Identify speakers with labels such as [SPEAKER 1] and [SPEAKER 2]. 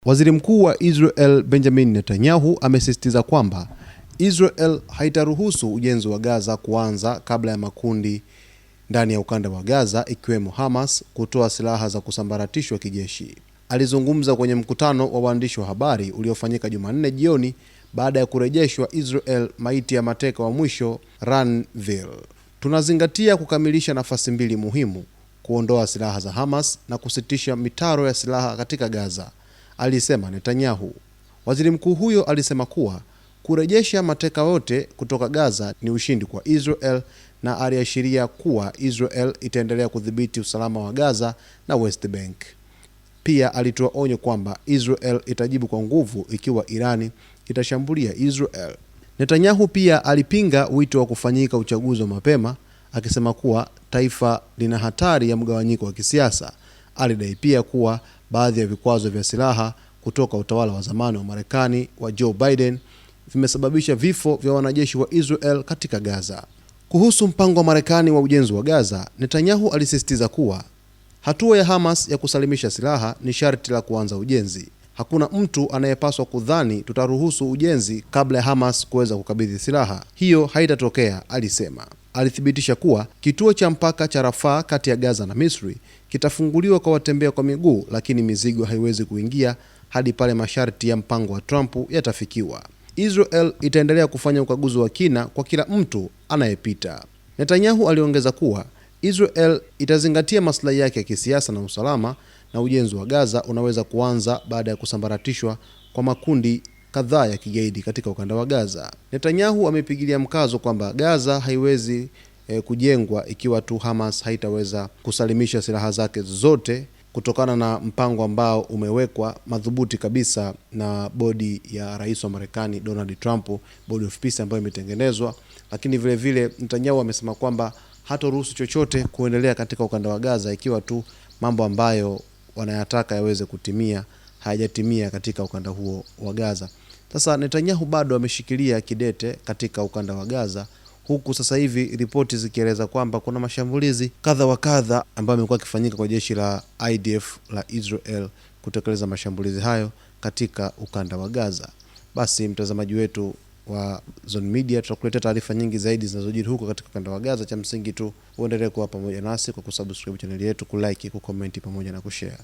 [SPEAKER 1] Waziri Mkuu wa Israel Benjamin Netanyahu amesisitiza kwamba Israel haitaruhusu ujenzi wa Gaza kuanza kabla ya makundi ndani ya ukanda wa Gaza ikiwemo Hamas kutoa silaha za kusambaratishwa kijeshi. Alizungumza kwenye mkutano wa waandishi wa habari uliofanyika Jumanne jioni baada ya kurejeshwa Israel maiti ya mateka wa mwisho Ranville. Tunazingatia kukamilisha nafasi mbili muhimu: kuondoa silaha za Hamas na kusitisha mitaro ya silaha katika Gaza, alisema Netanyahu. Waziri mkuu huyo alisema kuwa kurejesha mateka wote kutoka Gaza ni ushindi kwa Israel na aliashiria kuwa Israel itaendelea kudhibiti usalama wa Gaza na West Bank. Pia alitoa onyo kwamba Israel itajibu kwa nguvu ikiwa Irani itashambulia Israel. Netanyahu pia alipinga wito wa kufanyika uchaguzi wa mapema, akisema kuwa taifa lina hatari ya mgawanyiko wa kisiasa. Alidai pia kuwa baadhi ya vikwazo vya silaha kutoka utawala wa zamani wa Marekani wa Joe Biden vimesababisha vifo vya wanajeshi wa Israel katika Gaza. Kuhusu mpango wa Marekani wa ujenzi wa Gaza, Netanyahu alisisitiza kuwa hatua ya Hamas ya kusalimisha silaha ni sharti la kuanza ujenzi. Hakuna mtu anayepaswa kudhani tutaruhusu ujenzi kabla ya Hamas kuweza kukabidhi silaha. Hiyo haitatokea, alisema. Alithibitisha kuwa kituo cha mpaka cha Rafah kati ya Gaza na Misri kitafunguliwa kwa watembea kwa miguu, lakini mizigo haiwezi kuingia hadi pale masharti ya mpango wa Trump yatafikiwa. Israel itaendelea kufanya ukaguzi wa kina kwa kila mtu anayepita. Netanyahu aliongeza kuwa Israel itazingatia maslahi yake ya kisiasa na usalama, na ujenzi wa Gaza unaweza kuanza baada ya kusambaratishwa kwa makundi kadhaa ya kigaidi katika ukanda wa Gaza. Netanyahu amepigilia mkazo kwamba Gaza haiwezi kujengwa ikiwa tu Hamas haitaweza kusalimisha silaha zake zote, kutokana na mpango ambao umewekwa madhubuti kabisa na bodi ya rais wa Marekani Donald Trump, Board of Peace, ambayo imetengenezwa. Lakini vile vile Netanyahu amesema kwamba hataruhusu chochote kuendelea katika ukanda wa Gaza ikiwa tu mambo ambayo wanayataka yaweze kutimia hayajatimia katika ukanda huo wa Gaza. Sasa Netanyahu bado ameshikilia kidete katika ukanda wa Gaza, huku sasa hivi ripoti zikieleza kwamba kuna mashambulizi kadha wa kadha ambayo yamekuwa yakifanyika kwa jeshi la IDF la Israel kutekeleza mashambulizi hayo katika ukanda wa Gaza. Basi mtazamaji wetu wa Zone Media, tutakuletea taarifa nyingi zaidi zinazojiri huko katika ukanda wa Gaza. Cha msingi tu uendelee kuwa pamoja nasi kwa kusubscribe channel yetu, kulike, kucomment pamoja na kushare.